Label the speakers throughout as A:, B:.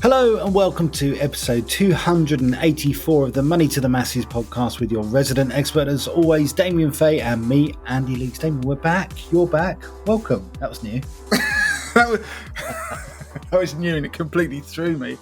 A: Hello and welcome to episode 284 of the Money to the Masses podcast with your resident expert as always, Damien Fay, and me, Andy Leaks. Damien, we're back. You're back. Welcome. That was new.
B: that was new and it completely threw me.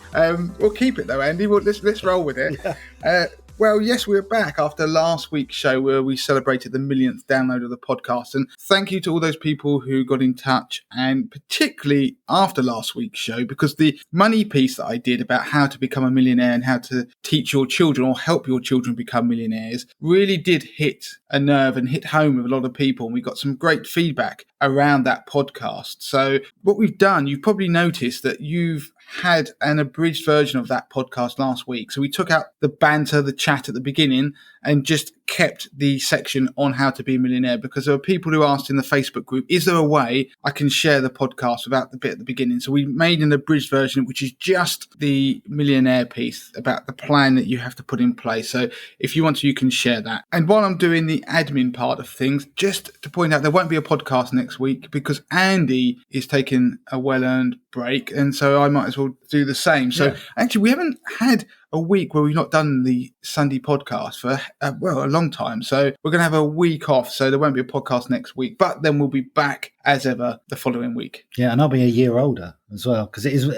B: We'll keep it though, Andy. Let's roll with it. Yeah. Well, yes, we're back after last week's show where we celebrated the millionth download of the podcast. And thank you to all those people who got in touch, and particularly after last week's show, because the money piece that I did about how to become a millionaire and how to teach your children or help your children become millionaires really did hit a nerve and hit home with a lot of people. And we got some great feedback around that podcast. So what we've done, you've probably noticed that you've had an abridged version of that podcast last week. So we took out the banter, the chat at the beginning, and just kept the section on how to be a millionaire, because there were people who asked in the Facebook group, is there a way I can share the podcast without the bit at the beginning? So we made an abridged version, which is just the millionaire piece about the plan that you have to put in place. So if you want to, you can share that. And while I'm doing the admin part of things, just to point out, there won't be a podcast next week because Andy is taking a well-earned break, and so I might as well do the same. So Actually, we haven't had a week where we've not done the Sunday podcast for a long time. So we're going to have a week off. So there won't be a podcast next week, but then we'll be back as ever the following week.
A: Yeah, and I'll be a year older as well, because it is.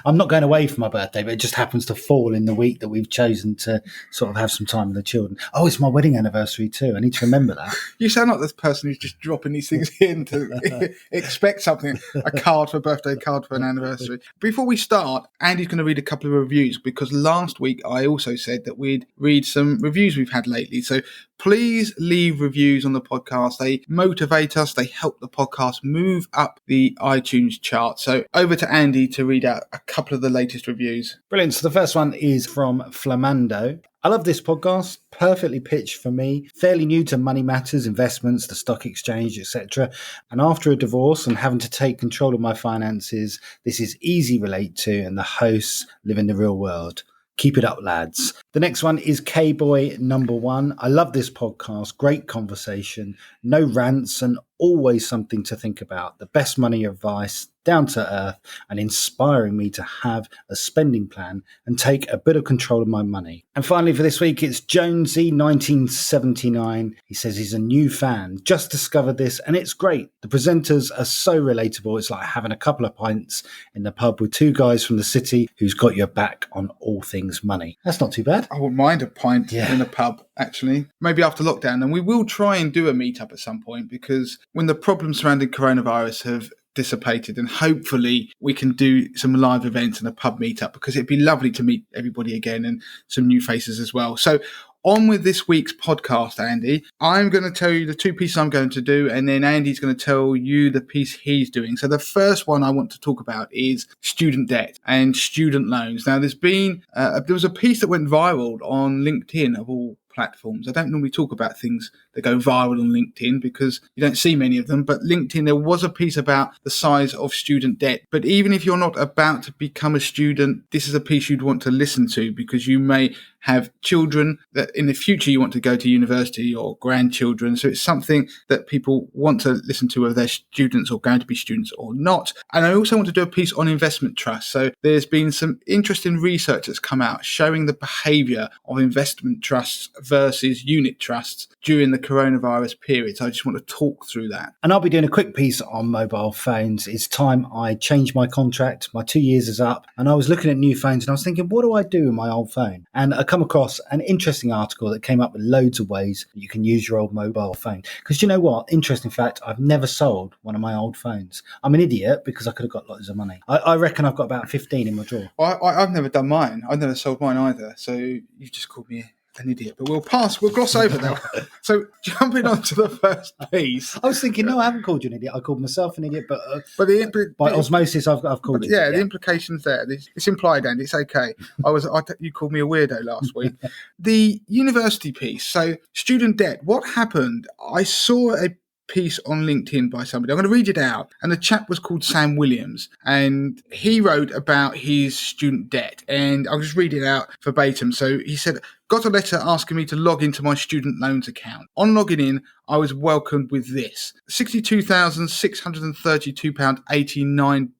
A: I'm not going away for my birthday, but it just happens to fall in the week that we've chosen to sort of have some time with the children. Oh, it's my wedding anniversary too. I need to remember that.
B: You sound like this person who's just dropping these things in to expect something, a card for a birthday, card for an anniversary. Before we start, Andy's going to read a couple of reviews, because last week I also said that we'd read some reviews we've had lately. So please leave reviews on the podcast. They motivate us. They help the podcast move up the iTunes chart. So over to Andy to read out a couple of the latest reviews.
A: Brilliant. So the first one is from Flamando. I love this podcast. Perfectly pitched for me. Fairly new to money matters, investments, the stock exchange, etc. And after a divorce and having to take control of my finances, this is easy to relate to, and the hosts live in the real world. Keep it up, lads. The next one is K-Boy number 1. I love this podcast. Great conversation. No rants and always something to think about. The best money advice, down to earth, and inspiring me to have a spending plan and take a bit of control of my money. And finally for this week, it's Jonesy 1979. He says he's a new fan. Just discovered this and it's great. The presenters are so relatable. It's like having a couple of pints in the pub with two guys from the city who's got your back on all things money. That's not too bad.
B: I wouldn't mind a pint in a pub, actually. Maybe after lockdown. And we will try and do a meetup at some point, because when the problems surrounding coronavirus have dissipated, and hopefully we can do some live events and a pub meetup, because it'd be lovely to meet everybody again and some new faces as well. So on with this week's podcast, Andy. I'm going to tell you the two pieces I'm going to do, and then Andy's going to tell you the piece he's doing. So the first one I want to talk about is student debt and student loans. Now, there was a piece that went viral on LinkedIn, of all platforms. I don't normally talk about things that go viral on LinkedIn because you don't see many of them, but LinkedIn, there was a piece about the size of student debt. But even if you're not about to become a student, this is a piece you'd want to listen to, because you may have children that in the future you want to go to university, or grandchildren. So it's something that people want to listen to, whether they're students or going to be students or not. And I also want to do a piece on investment trusts. So there's been some interesting research that's come out showing the behavior of investment trusts versus unit trusts during the coronavirus period. So I just want to talk through that.
A: And I'll be doing a quick piece on mobile phones. It's time I changed my contract. My 2 years is up, and I was looking at new phones and I was thinking, what do I do with my old phone? And I come across an interesting article that came up with loads of ways that you can use your old mobile phone. Because you know what? Interesting fact, I've never sold one of my old phones. I'm an idiot because I could have got lots of money. I reckon I've got about 15 in my drawer.
B: I've never done mine. I've never sold mine either. So you've just called me an idiot, but we'll gloss over that. So jumping on to the first piece.
A: I was thinking, no, I haven't called you an idiot. I called myself an idiot, but by osmosis, I've called you.
B: Yeah, the implication's there. It's implied, and it's okay. You called me a weirdo last week. The university piece. So student debt. What happened? I saw a piece on LinkedIn by somebody. I'm going to read it out. And the chap was called Sam Williams, and he wrote about his student debt. And I'll just read it out verbatim. So he said, Got a letter asking me to log into my student loans account. On logging in, I was welcomed with this: £62,632.89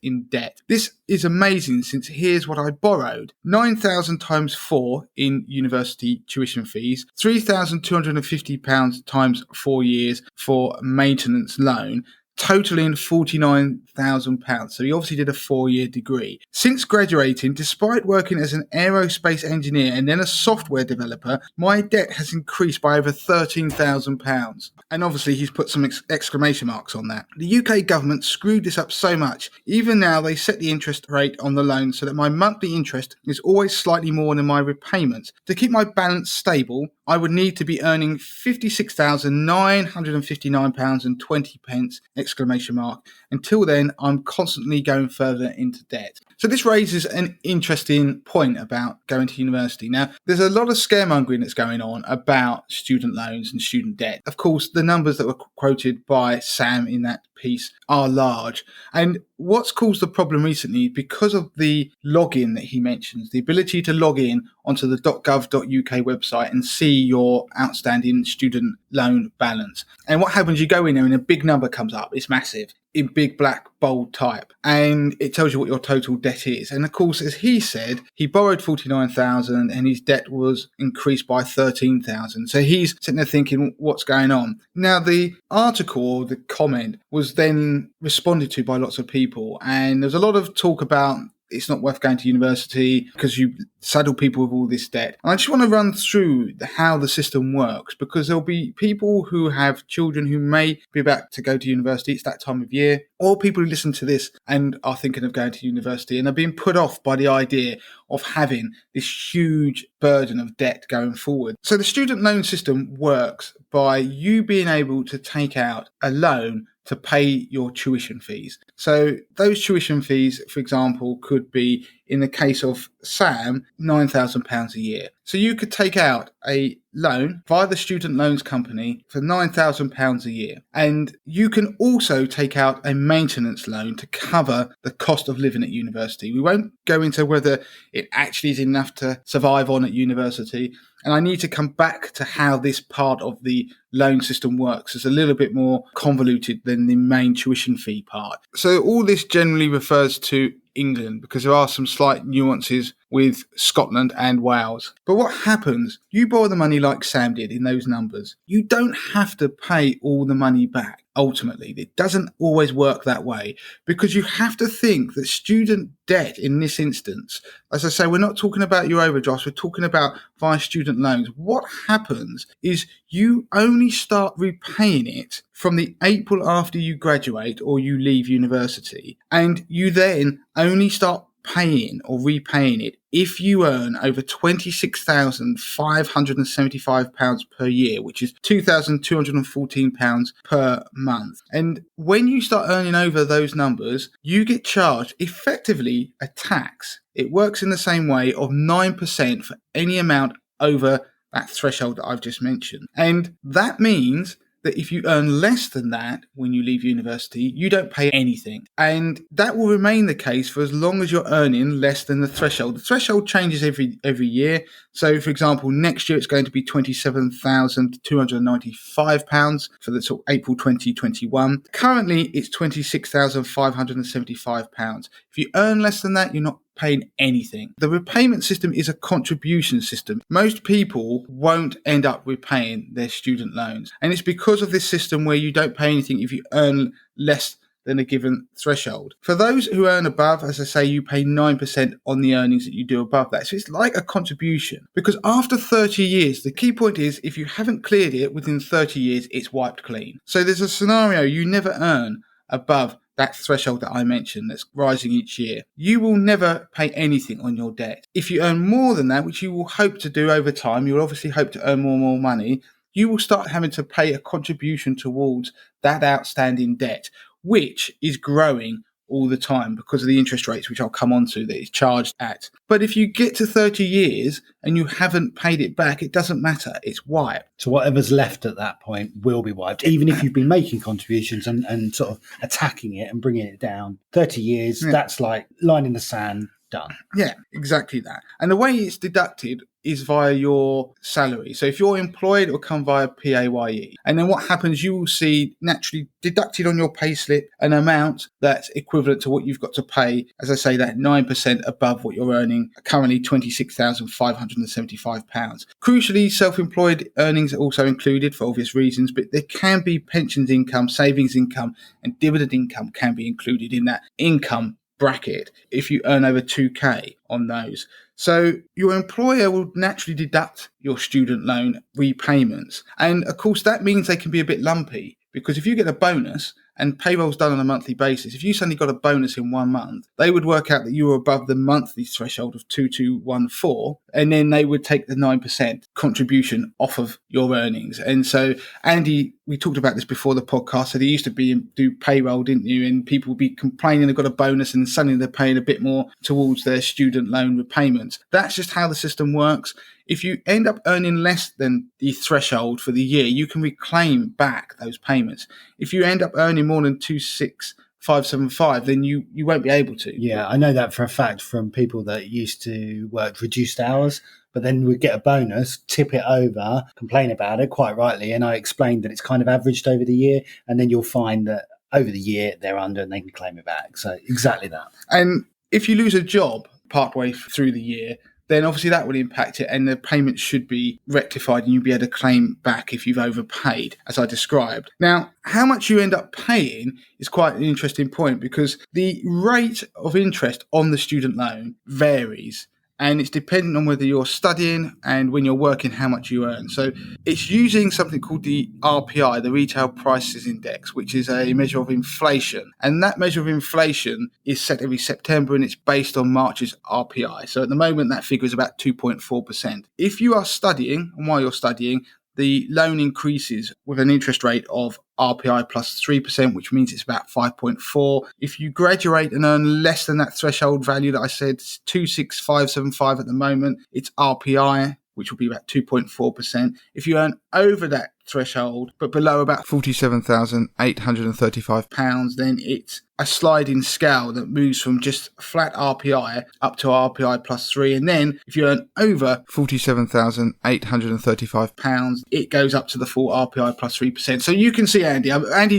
B: in debt. This is amazing, since here's what I borrowed: 9,000 times 4 in university tuition fees, £3,250 times 4 years for maintenance loan, totaling £49,000. So he obviously did a 4-year degree. Since graduating, despite working as an aerospace engineer and then a software developer, my debt has increased by over £13,000. And obviously he's put some exclamation marks on that. The UK government screwed this up so much. Even now they set the interest rate on the loan so that my monthly interest is always slightly more than my repayments. To keep my balance stable, I would need to be earning £56,959.20! Exclamation mark. Until then, I'm constantly going further into debt. So this raises an interesting point about going to university. Now, there's a lot of scaremongering that's going on about student loans and student debt. Of course, the numbers that were quoted by Sam in that piece are large. And what's caused the problem recently, because of the login that he mentions, the ability to log in onto the .gov.uk website and see your outstanding student loan balance. And what happens, you go in there and a big number comes up. It's massive, in big black bold type, and it tells you what your total debt is. And of course, as he said, he borrowed 49,000 and his debt was increased by 13,000. So he's sitting there thinking, what's going on? Now, the article or the comment was then responded to by lots of people, and there's a lot of talk about it's not worth going to university because you saddle people with all this debt. And I just want to run through how the system works, because there'll be people who have children who may be about to go to university. It's that time of year. Or people who listen to this and are thinking of going to university and are being put off by the idea of having this huge burden of debt going forward. So the student loan system works by you being able to take out a loan to pay your tuition fees. So those tuition fees, for example, could be, in the case of Sam, £9,000 a year. So you could take out a loan via the student loans company for £9,000 a year. And you can also take out a maintenance loan to cover the cost of living at university. We won't go into whether it actually is enough to survive on at university. And I need to come back to how this part of the loan system works. It's a little bit more convoluted than the main tuition fee part. So all this generally refers to England, because there are some slight nuances with Scotland and Wales. But what happens? You borrow the money like Sam did in those numbers. You don't have to pay all the money back. Ultimately, it doesn't always work that way, because you have to think that student debt in this instance, as I say, we're not talking about your overdrafts, we're talking about via student loans. What happens is you only start repaying it from the April after you graduate or you leave university, and you then only start paying or repaying it if you earn over £26,575 per year, which is £2,214 per month. And when you start earning over those numbers, you get charged effectively a tax. It works in the same way of 9% for any amount over that threshold that I've just mentioned. And that means that if you earn less than that when you leave university, you don't pay anything. And that will remain the case for as long as you're earning less than the threshold. The threshold changes every year. So, for example, next year it's going to be £27,295 for the sort of April 2021. Currently, it's £26,575. If you earn less than that, you're not paying anything. The repayment system is a contribution system. Most people won't end up repaying their student loans. And it's because of this system where you don't pay anything if you earn less than a given threshold. For those who earn above, as I say, you pay 9% on the earnings that you do above that. So it's like a contribution, because after 30 years, the key point is if you haven't cleared it within 30 years, it's wiped clean. So there's a scenario you never earn above that threshold that I mentioned that's rising each year. You will never pay anything on your debt. If you earn more than that, which you will hope to do over time, you'll obviously hope to earn more and more money, you will start having to pay a contribution towards that outstanding debt, which is growing all the time because of the interest rates, which I'll come on to, that it's charged at. But if you get to 30 years and you haven't paid it back, it doesn't matter. It's wiped.
A: So whatever's left at that point will be wiped, even if you've been making contributions and sort of attacking it and bringing it down. 30 years, That's like line in the sand. done.
B: Yeah, exactly that. And the way it's deducted is via your salary. So if you're employed, it'll come via PAYE. And then what happens, you will see naturally deducted on your payslip an amount that's equivalent to what you've got to pay. As I say, that 9% above what you're earning, currently £26,575. Crucially, self-employed earnings are also included for obvious reasons, but there can be pensions income, savings income, and dividend income can be included in that income bracket if you earn over 2k on those. So your employer will naturally deduct your student loan repayments. And of course, that means they can be a bit lumpy, because if you get a bonus and payroll's done on a monthly basis, if you suddenly got a bonus in 1 month, they would work out that you were above the monthly threshold of 2214, and then they would take the 9% contribution off of your earnings. And so, Andy, we talked about this before the podcast, so they used to do payroll, didn't you? And people would be complaining they've got a bonus and suddenly they're paying a bit more towards their student loan repayments. That's just how the system works. If you end up earning less than the threshold for the year, you can reclaim back those payments. If you end up earning more than 26,575, then you won't be able to.
A: Yeah, I know that for a fact from people that used to work reduced hours, but then would get a bonus, tip it over, complain about it, quite rightly. And I explained that it's kind of averaged over the year, and then you'll find that over the year they're under and they can claim it back. So exactly that.
B: And if you lose a job partway through the year, then obviously that will impact it, and the payment should be rectified and you'll be able to claim back if you've overpaid, as I described. Now, how much you end up paying is quite an interesting point, because the rate of interest on the student loan varies. And it's dependent on whether you're studying and when you're working, how much you earn. So it's using something called the RPI, the Retail Prices Index, which is a measure of inflation. And that measure of inflation is set every September, and it's based on March's RPI. So at the moment, that figure is about 2.4%. If you are studying, and while you're studying, the loan increases with an interest rate of RPI plus 3%, which means it's about 5.4. If you graduate and earn less than that threshold value that I said, 26575 at the moment, it's RPI, which will be about 2.4%. If you earn over that threshold, but below about £47,835, then it's a sliding scale that moves from just flat RPI up to RPI plus 3. And then if you earn over £47,835, it goes up to the full RPI plus 3%. So you can see Andy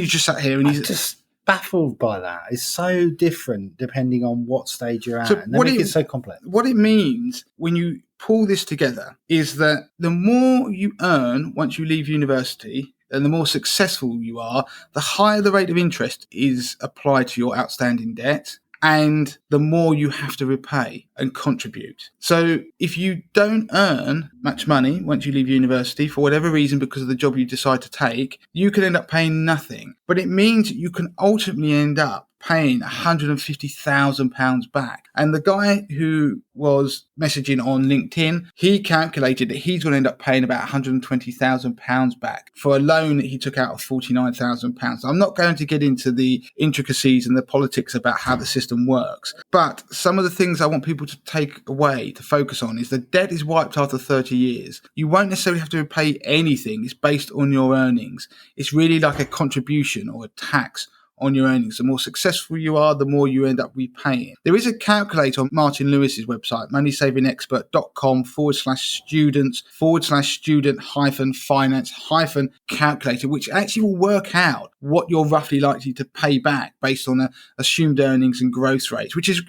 B: just sat here and he's
A: just baffled by that. It's so different depending on what stage you're at. And they make it so complex.
B: What it means when you pull this together is that the more you earn once you leave university and the more successful you are, the higher the rate of interest is applied to your outstanding debt, and the more you have to repay and contribute. So if you don't earn much money once you leave university, for whatever reason, because of the job you decide to take, you can end up paying nothing. But it means you can ultimately end up paying £150,000 back. And the guy who was messaging on LinkedIn, he calculated that he's going to end up paying about £120,000 back for a loan that he took out of £49,000. I'm not going to get into the intricacies and the politics about how the system works, but some of the things I want people to take away, to focus on, is the debt is wiped after 30 years. You won't necessarily have to pay anything. It's based on your earnings. It's really like a contribution or a tax on your earnings. The more successful you are, the more you end up repaying. There is a calculator on Martin Lewis's website, moneysavingexpert.com/student/student-finance-calculator, which actually will work out what you're roughly likely to pay back based on assumed earnings and growth rates, which is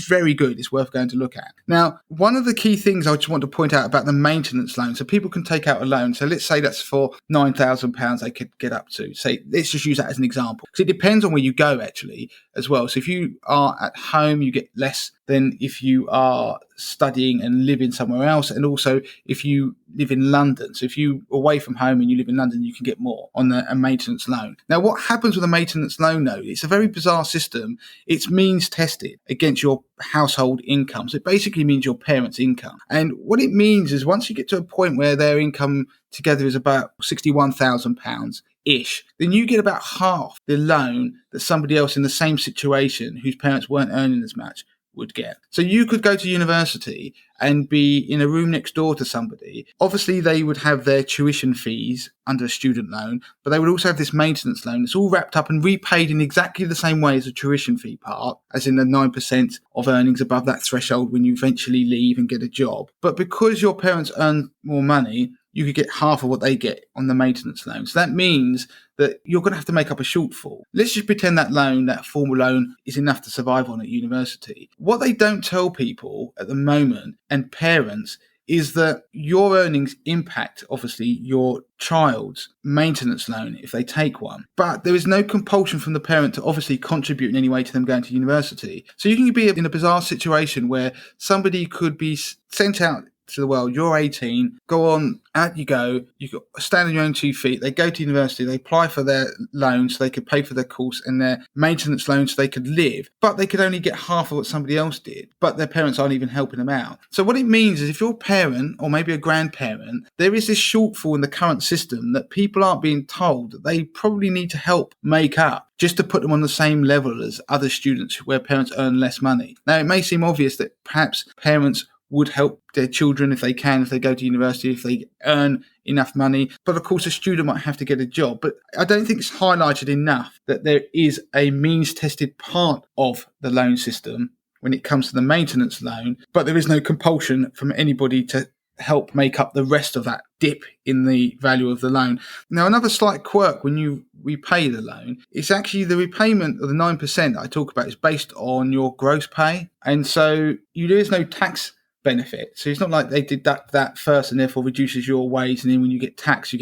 B: very good. It's worth going to look at. Now, one of the key things I just want to point out about the maintenance loan, so people can take out a loan. So let's say that's for £9,000 they could get up to. Say, let's just use that as an example. It depends on where you go actually as well. So if you are at home, you get less than if you are studying and living somewhere else. And also if you live in London. So if you're away from home and you live in London, you can get more on a maintenance loan. Now, what happens with a maintenance loan though? It's a very bizarre system. It's means tested against your household income. So it basically means your parents' income. And what it means is once you get to a point where their income together is about £61,000 ish, then you get about half the loan that somebody else in the same situation whose parents weren't earning as much would get. So you could go to university and be in a room next door to somebody. Obviously, they would have their tuition fees under a student loan, but they would also have this maintenance loan. It's all wrapped up and repaid in exactly the same way as a tuition fee part, as in the 9% of earnings above that threshold when you eventually leave and get a job. But because your parents earn more money, you could get half of what they get on the maintenance loan. So that means that you're going to have to make up a shortfall. Let's just pretend that loan, that formal loan, is enough to survive on at university. What they don't tell people at the moment, and parents, is that your earnings impact, obviously, your child's maintenance loan if they take one. But there is no compulsion from the parent to obviously contribute in any way to them going to university. So you can be in a bizarre situation where somebody could be sent out to the world. You're 18, go on, out you go, you stand on your own 2 feet. They go to university, they apply for their loan so they could pay for their course and their maintenance loan so they could live, but they could only get half of what somebody else did, but their parents aren't even helping them out. So what it means is if you're a parent or maybe a grandparent, there is this shortfall in the current system that people aren't being told that they probably need to help make up, just to put them on the same level as other students where parents earn less money. Now, it may seem obvious that perhaps parents would help their children if they can, if they go to university, if they earn enough money. But of course, a student might have to get a job. But I don't think it's highlighted enough that there is a means-tested part of the loan system when it comes to the maintenance loan, but there is no compulsion from anybody to help make up the rest of that dip in the value of the loan. Now, another slight quirk when you repay the loan, it's actually the repayment of the 9% that I talk about is based on your gross pay. And so there is no tax benefit. So it's not like they deduct that first and therefore reduces your wage, and then when you get taxed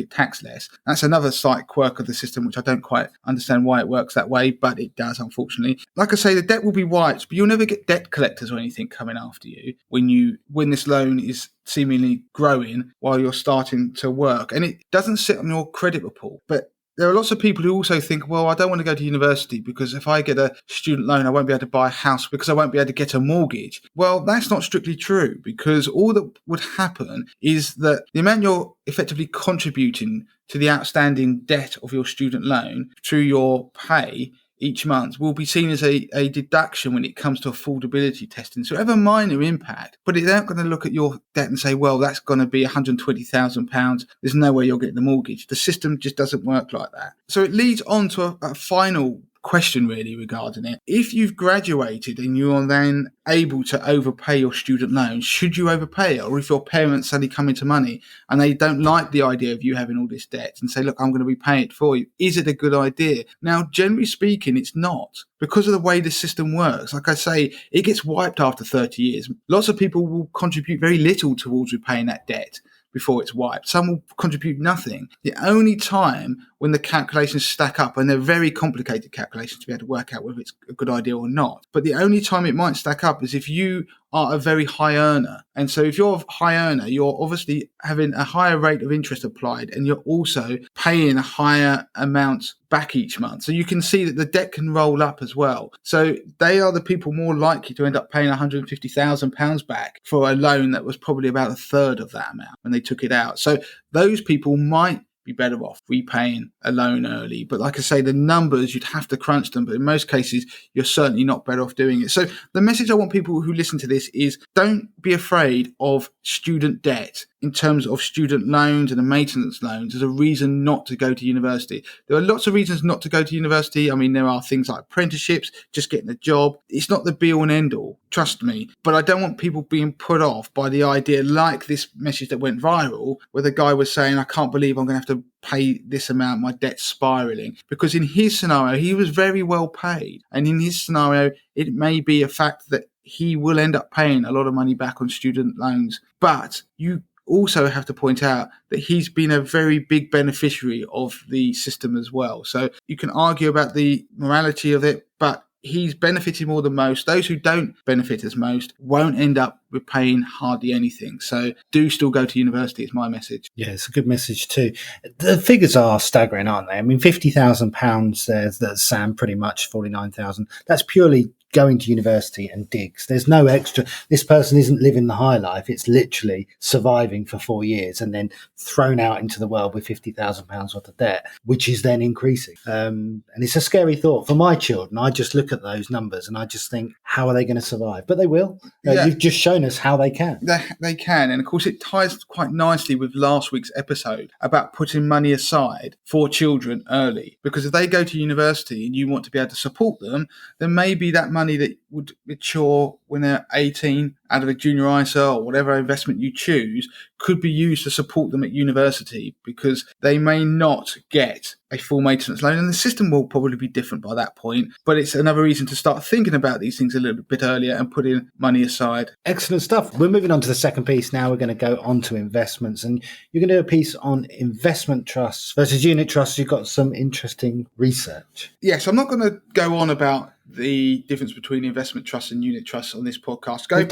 B: less. That's another slight quirk of the system, which I don't quite understand why it works that way, but it does, unfortunately. Like I say, the debt will be wiped, but you'll never get debt collectors or anything coming after you when this loan is seemingly growing while you're starting to work. And it doesn't sit on your credit report, but there are lots of people who also think, well, I don't want to go to university because if I get a student loan, I won't be able to buy a house because I won't be able to get a mortgage. Well, that's not strictly true, because all that would happen is that the amount you're effectively contributing to the outstanding debt of your student loan through your pay each month will be seen as a deduction when it comes to affordability testing. So have a minor impact, but it's not going to look at your debt and say, well, that's going to be £120,000. There's no way you'll get the mortgage. The system just doesn't work like that. So it leads on to a final question really regarding it. If you've graduated and you are then able to overpay your student loan, should you overpay it? Or if your parents suddenly come into money and they don't like the idea of you having all this debt and say, look, I'm going to be paying it for you, is it a good idea? Now, generally speaking, it's not, because of the way the system works. Like I say, it gets wiped after 30 years. Lots of people will contribute very little towards repaying that debt before it's wiped. Some will contribute nothing. The only time when the calculations stack up, and they're very complicated calculations to be able to work out whether it's a good idea or not, but the only time it might stack up is if you are a very high earner. And so if you're a high earner, you're obviously having a higher rate of interest applied, and you're also paying a higher amount back each month. So you can see that the debt can roll up as well. So they are the people more likely to end up paying £150,000 back for a loan that was probably about a third of that amount when they took it out. So those people might be better off repaying a loan early. But like I say, the numbers, you'd have to crunch them. But in most cases, you're certainly not better off doing it. So the message I want people who listen to this is, don't be afraid of student debt in terms of student loans and the maintenance loans as a reason not to go to university. There are lots of reasons not to go to university. I mean, there are things like apprenticeships, just getting a job. It's not the be all and end all, trust me. But I don't want people being put off by the idea, like this message that went viral, where the guy was saying, I can't believe I'm going to have to pay this amount, my debt's spiraling. Because in his scenario, he was very well paid. And in his scenario, it may be a fact that he will end up paying a lot of money back on student loans. But you also have to point out that he's been a very big beneficiary of the system as well. So you can argue about the morality of it, but he's benefited more than most. Those who don't benefit as most won't end up repaying hardly anything. So do still go to university, is my message.
A: Yeah, it's a good message too. The figures are staggering, aren't they? I mean, £50,000 there, that's Sam, pretty much 49,000. That's purely going to university and digs. There's no extra. This person isn't living the high life. It's literally surviving for 4 years and then thrown out into the world with £50,000 worth of debt, which is then increasing. And it's a scary thought for my children. I just look at those numbers and I just think, how are they going to survive? But they will. You've just shown us how they can.
B: They can. And of course, it ties quite nicely with last week's episode about putting money aside for children early. Because if they go to university and you want to be able to support them, then maybe that money that would mature when they're 18 out of a junior ISA or whatever investment you choose could be used to support them at university, because they may not get a full maintenance loan, and the system will probably be different by that point. But it's another reason to start thinking about these things a little bit earlier and putting money aside.
A: Excellent stuff. We're moving on to the second piece now. We're going to go on to investments, and you're going to do a piece on investment trusts versus unit trusts. You've got some interesting research.
B: Yes, I'm not going to go on about the difference between investment trusts and unit trusts on this podcast. Go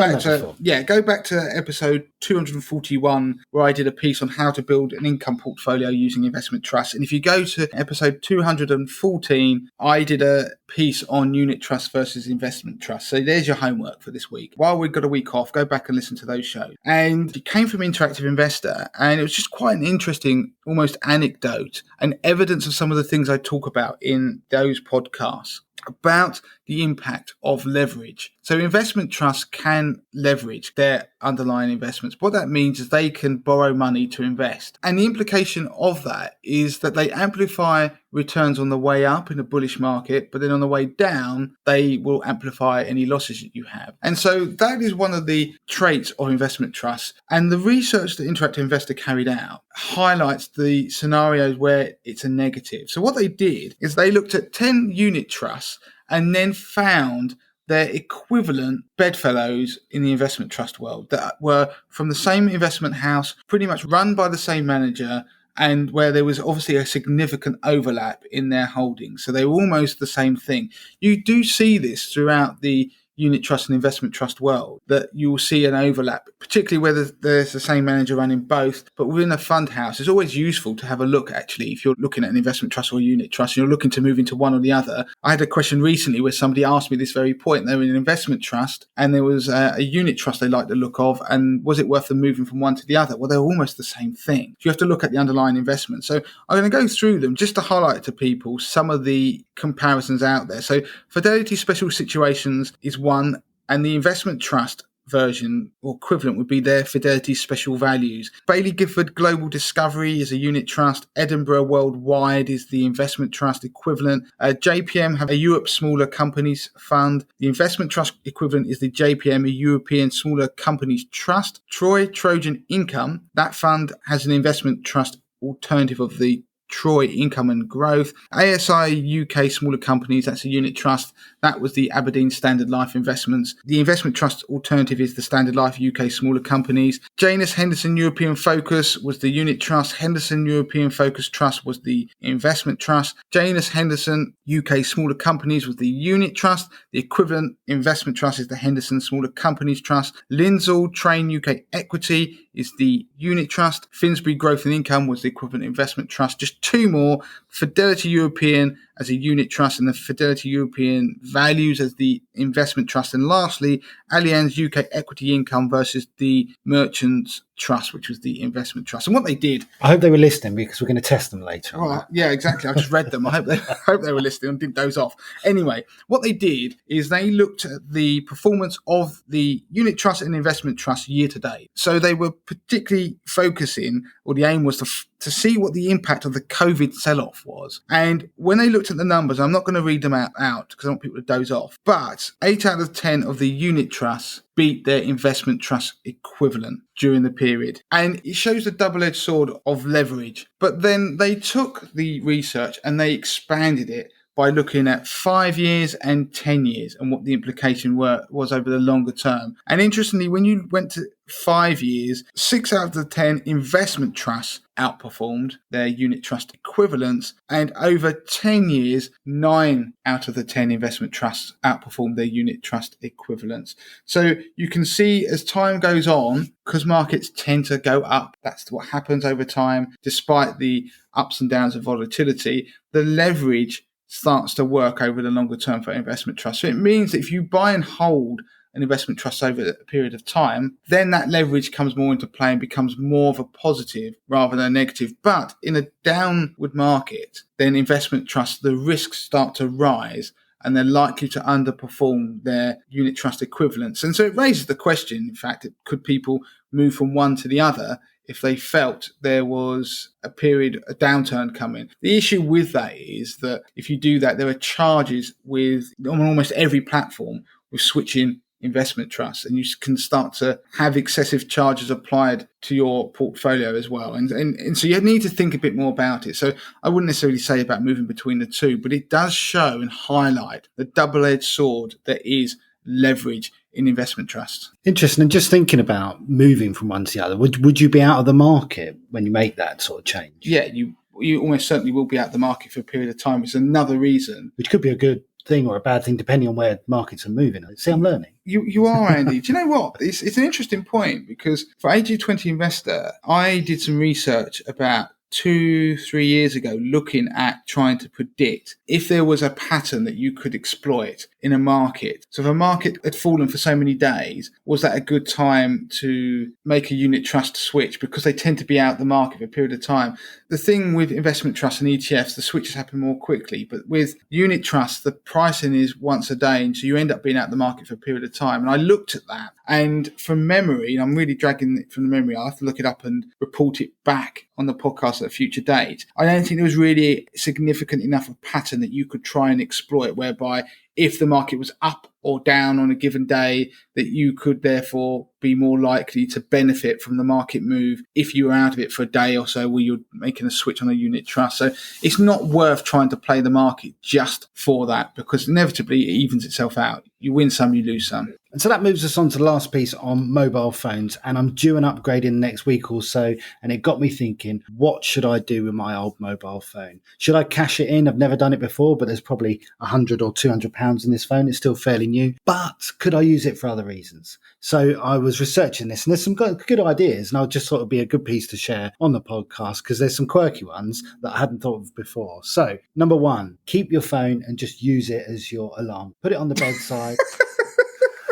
B: back to episode 241, where I did a piece on how to build an income portfolio using investment trusts. And if you go to episode 214, I did a piece on unit trusts versus investment trusts. So there's your homework for this week. While we've got a week off, go back and listen to those shows. And it came from Interactive Investor, and it was just quite an interesting, almost anecdote and evidence of some of the things I talk about in those podcasts about the impact of leverage. So investment trusts can leverage their underlying investments. What that means is they can borrow money to invest. And the implication of that is that they amplify returns on the way up in a bullish market, but then on the way down, they will amplify any losses that you have. And so that is one of the traits of investment trusts. And the research that Interactive Investor carried out highlights the scenarios where it's a negative. So what they did is they looked at 10 unit trusts and then found their equivalent bedfellows in the investment trust world that were from the same investment house, pretty much run by the same manager, and where there was obviously a significant overlap in their holdings. So they were almost the same thing. You do see this throughout the unit trust and investment trust world, that you will see an overlap, particularly whether there's the same manager running both. But within a fund house, it's always useful to have a look, actually, if you're looking at an investment trust or a unit trust, and you're looking to move into one or the other. I had a question recently where somebody asked me this very point. They were in an investment trust and there was a unit trust they liked the look of, and was it worth them moving from one to the other? Well, they're almost the same thing. So you have to look at the underlying investment. So I'm going to go through them just to highlight to people some of the comparisons out there. So Fidelity Special Situations is one, and the investment trust version or equivalent would be their Fidelity Special Values. Bailey Gifford Global Discovery is a unit trust. Edinburgh Worldwide is the investment trust equivalent. JPM have a Europe Smaller Companies Fund. The investment trust equivalent is the JPM, a European Smaller Companies Trust. Trojan Income, that fund has an investment trust alternative of the Troy Income and Growth. ASI UK Smaller Companies, that's a unit trust. That was the Aberdeen Standard Life Investments. The investment trust alternative is the Standard Life UK Smaller Companies. Janus Henderson European Focus was the unit trust. Henderson European Focus Trust was the investment trust. Janus Henderson UK Smaller Companies was the unit trust. The equivalent investment trust is the Henderson Smaller Companies Trust. Lindsall Train UK Equity is the unit trust. Finsbury Growth and Income was the equivalent investment trust. Just two more: Fidelity European as a unit trust and the Fidelity European Values as the investment trust. And lastly, Allianz UK Equity Income versus the Merchants Trust, which was the investment trust. And what they did...
A: I hope they were listening, because we're going to test them later.
B: Oh, yeah, exactly. I just read them. I hope they were listening and didn't doze off. Anyway, what they did is they looked at the performance of the unit trust and investment trust year to date. So they were particularly focusing, or the aim was to see what the impact of the COVID sell-off was. And when they looked at the numbers, I'm not going to read them out because I want people to doze off, but 8 out of 10 of the unit trusts beat their investment trust equivalent during the period. And it shows the double-edged sword of leverage. But then they took the research and they expanded it by looking at 5 years and 10 years and what the implication was over the longer term. And interestingly, when you went to 5 years, 6 out of the 10 investment trusts outperformed their unit trust equivalents, and over 10 years, 9 out of the 10 investment trusts outperformed their unit trust equivalents. So you can see as time goes on, because markets tend to go up, that's what happens over time, despite the ups and downs of volatility, the leverage starts to work over the longer term for investment trusts. So it means that if you buy and hold an investment trust over a period of time, then that leverage comes more into play and becomes more of a positive rather than a negative. But in a downward market, then investment trusts, the risks start to rise and they're likely to underperform their unit trust equivalents. And so it raises the question, in fact, could people move from one to the other if they felt there was a downturn coming? The issue with that is that if you do that, there are charges on almost every platform with switching investment trusts, and you can start to have excessive charges applied to your portfolio as well. And so you need to think a bit more about it. So I wouldn't necessarily say about moving between the two, but it does show and highlight the double-edged sword that is leverage in investment trusts.
A: Interesting. And just thinking about moving from one to the other, would you be out of the market when you make that sort of change?
B: Yeah, you almost certainly will be out of the market for a period of time, which is another reason.
A: Which could be a good thing or a bad thing depending on where markets are moving. See, I'm learning.
B: You are, Andy. Do you know what? It's an interesting point, because for AG20 Investor, I did some research about 2-3 years ago, looking at trying to predict if there was a pattern that you could exploit in a market. So if a market had fallen for so many days, was that a good time to make a unit trust switch? Because they tend to be out the market for a period of time. The thing with investment trusts and ETFs, the switches happen more quickly. But with unit trusts, the pricing is once a day. And so you end up being out the market for a period of time. And I looked at that. And from memory, and I'm really dragging it from the memory, I'll have to look it up and report it back on the podcast at a future date. I don't think there was really significant enough of a pattern that you could try and exploit, whereby if the market was up or down on a given day, that you could therefore be more likely to benefit from the market move if you were out of it for a day or so where you're making a switch on a unit trust. So it's not worth trying to play the market just for that, because inevitably it evens itself out. You win some, you lose some.
A: And so that moves us on to the last piece on mobile phones. And I'm due an upgrade in the next week or so. And it got me thinking, what should I do with my old mobile phone? Should I cash it in? I've never done it before, but there's probably £100 or £200 in this phone. It's still fairly new. But could I use it for other reasons? So I was researching this, and there's some good ideas. And I just thought it'd be a good piece to share on the podcast, because there's some quirky ones that I hadn't thought of before. So number one, keep your phone and just use it as your alarm. Put it on the bedside.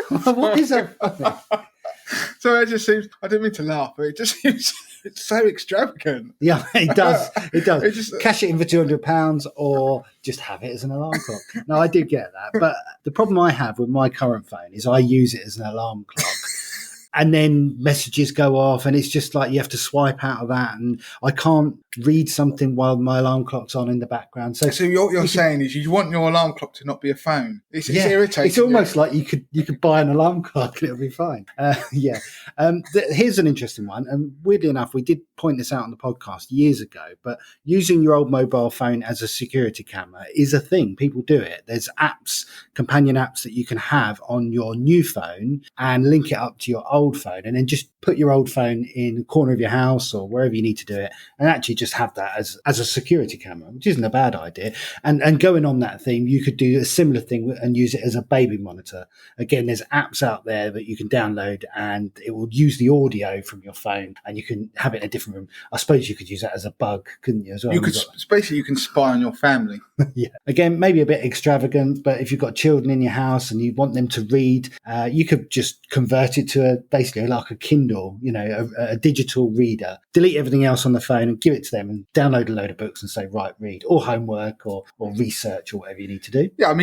A: What is that funny?
B: So it just seems, I didn't mean to laugh, but it just seems it's so extravagant.
A: Yeah, it does. It does. Cash it in for £200 or just have it as an alarm clock. No, I did get that. But the problem I have with my current phone is I use it as an alarm clock. And then messages go off, and it's just like you have to swipe out of that, and I can't read something while my alarm clock's on in the background. So
B: what you're saying is you want your alarm clock to not be a phone. It's irritating.
A: It's almost like you could buy an alarm clock and it'll be fine. Here's an interesting one, and weirdly enough, we did point this out on the podcast years ago. But using your old mobile phone as a security camera is a thing. People do it. There's apps, companion apps that you can have on your new phone and link it up to your old phone, and then just put your old phone in the corner of your house or wherever you need to do it, and actually just have that as a security camera, which isn't a bad idea. And going on that theme, you could do a similar thing and use it as a baby monitor. Again, there's apps out there that you can download, and it will use the audio from your phone, and you can have it in a different room. I suppose you could use that as a bug, couldn't you, as well?
B: Basically, you can spy on your family.
A: Yeah. Again, maybe a bit extravagant, but if you've got children in your house and you want them to read, you could just convert it to basically like a Kindle, a digital reader, delete everything else on the phone and give it to them and download a load of books and say, right, read, or homework or research or whatever you need to do.
B: Yeah,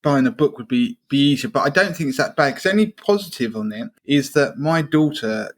B: buying a book would be easier, but I don't think it's that bad, because the only positive on it is that my daughter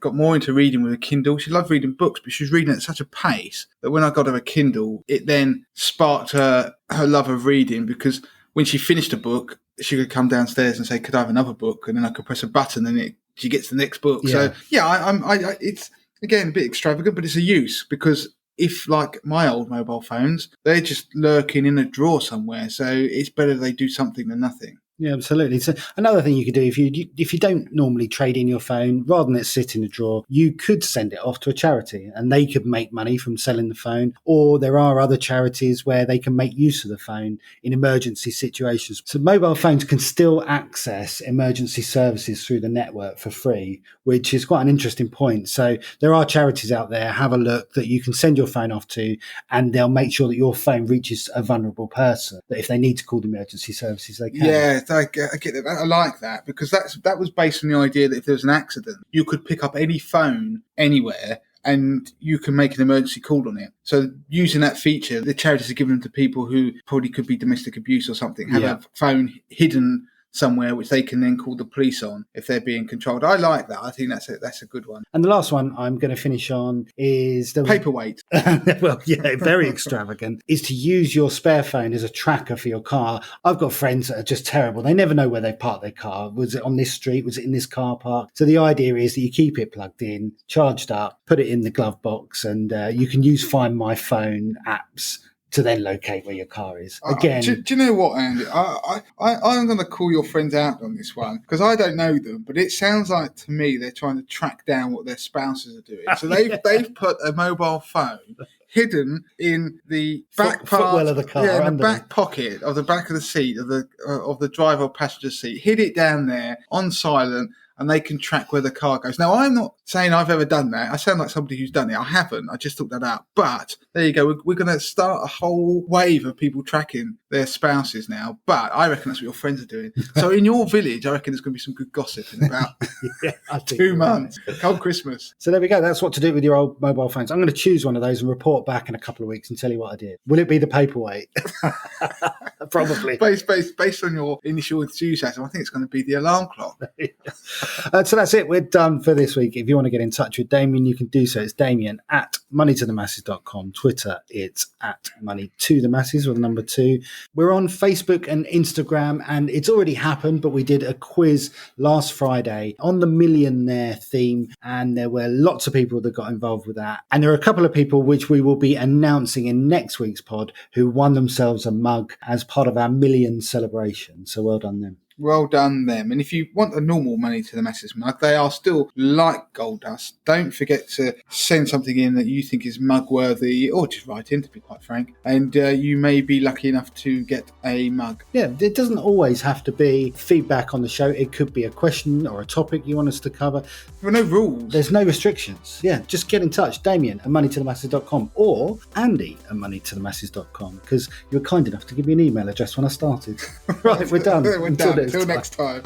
B: got more into reading with a Kindle. She loved reading books, but she was reading at such a pace that when I got her a Kindle, it then sparked her love of reading, because when she finished a book, she could come downstairs and say, could I have another book? And then I could press a button and she gets the next book. Yeah. So it's again a bit extravagant, but it's a use, because if, like my old mobile phones, they're just lurking in a drawer somewhere. So it's better they do something than nothing.
A: Yeah, absolutely. So another thing you could do if you don't normally trade in your phone, rather than it sit in a drawer, you could send it off to a charity and they could make money from selling the phone. Or there are other charities where they can make use of the phone in emergency situations. So mobile phones can still access emergency services through the network for free, which is quite an interesting point. So there are charities out there, have a look, that you can send your phone off to, and they'll make sure that your phone reaches a vulnerable person, that if they need to call the emergency services, they can.
B: Yeah, I get that. I like that, because that was based on the idea that if there was an accident, you could pick up any phone anywhere and you can make an emergency call on it. So using that feature, the charities are giving them to people who probably could be domestic abuse or something, have a phone hidden somewhere which they can then call the police on if they're being controlled. I like that. I think that's a good one.
A: And the last one I'm going to finish on is the
B: paperweight.
A: Well, yeah, very extravagant, is to use your spare phone as a tracker for your car. I've got friends that are just terrible. They never know where they parked their car. Was it on this street? Was it in this car park? So the idea is that you keep it plugged in, charged up, put it in the glove box, and you can use Find My Phone apps to then locate where your car is. Again,
B: do you know what, Andy? I'm going to call your friends out on this one, because I don't know them, but it sounds like to me they're trying to track down what their spouses are doing. So they've put a mobile phone hidden in the back
A: footwell of the car,
B: in the back pocket of the back of the seat of the driver or passenger seat. Hid it down there on silent, and they can track where the car goes. Now, I'm not saying I've ever done that. I sound like somebody who's done it. I haven't. I just thought that out. But there you go. We're going to start a whole wave of people tracking their spouses now. But I reckon that's what your friends are doing. So in your village, I reckon there's going to be some good gossip in about 2 months. Come Christmas.
A: So there we go. That's what to do with your old mobile phones. I'm going to choose one of those and report back in a couple of weeks and tell you what I did. Will it be the paperweight? Probably.
B: Based on your initial enthusiasm, I think it's going to be the alarm clock.
A: So that's it. We're done for this week. If you want to get in touch with Damien, you can do so. It's Damien at moneytothemasses.com. Twitter, it's at moneytothemasses with the number 2. We're on Facebook and Instagram, and it's already happened, but we did a quiz last Friday on the millionaire theme, and there were lots of people that got involved with that. And there are a couple of people which we will be announcing in next week's pod who won themselves a mug as part of our million celebration. So well done them.
B: Well done them. And if you want a normal Money to the Masses mug, they are still like gold dust. Don't forget to send something in that you think is mug worthy, or just write in, to be quite frank, and you may be lucky enough to get a mug.
A: Yeah, it doesn't always have to be feedback on the show. It could be a question or a topic you want us to cover.
B: There are no rules.
A: There's no restrictions. Yeah, just get in touch. Damien at moneytothemasses.com or Andy at moneytothemasses.com, because you were kind enough to give me an email address when I started. Right, we're done.
B: Until next time.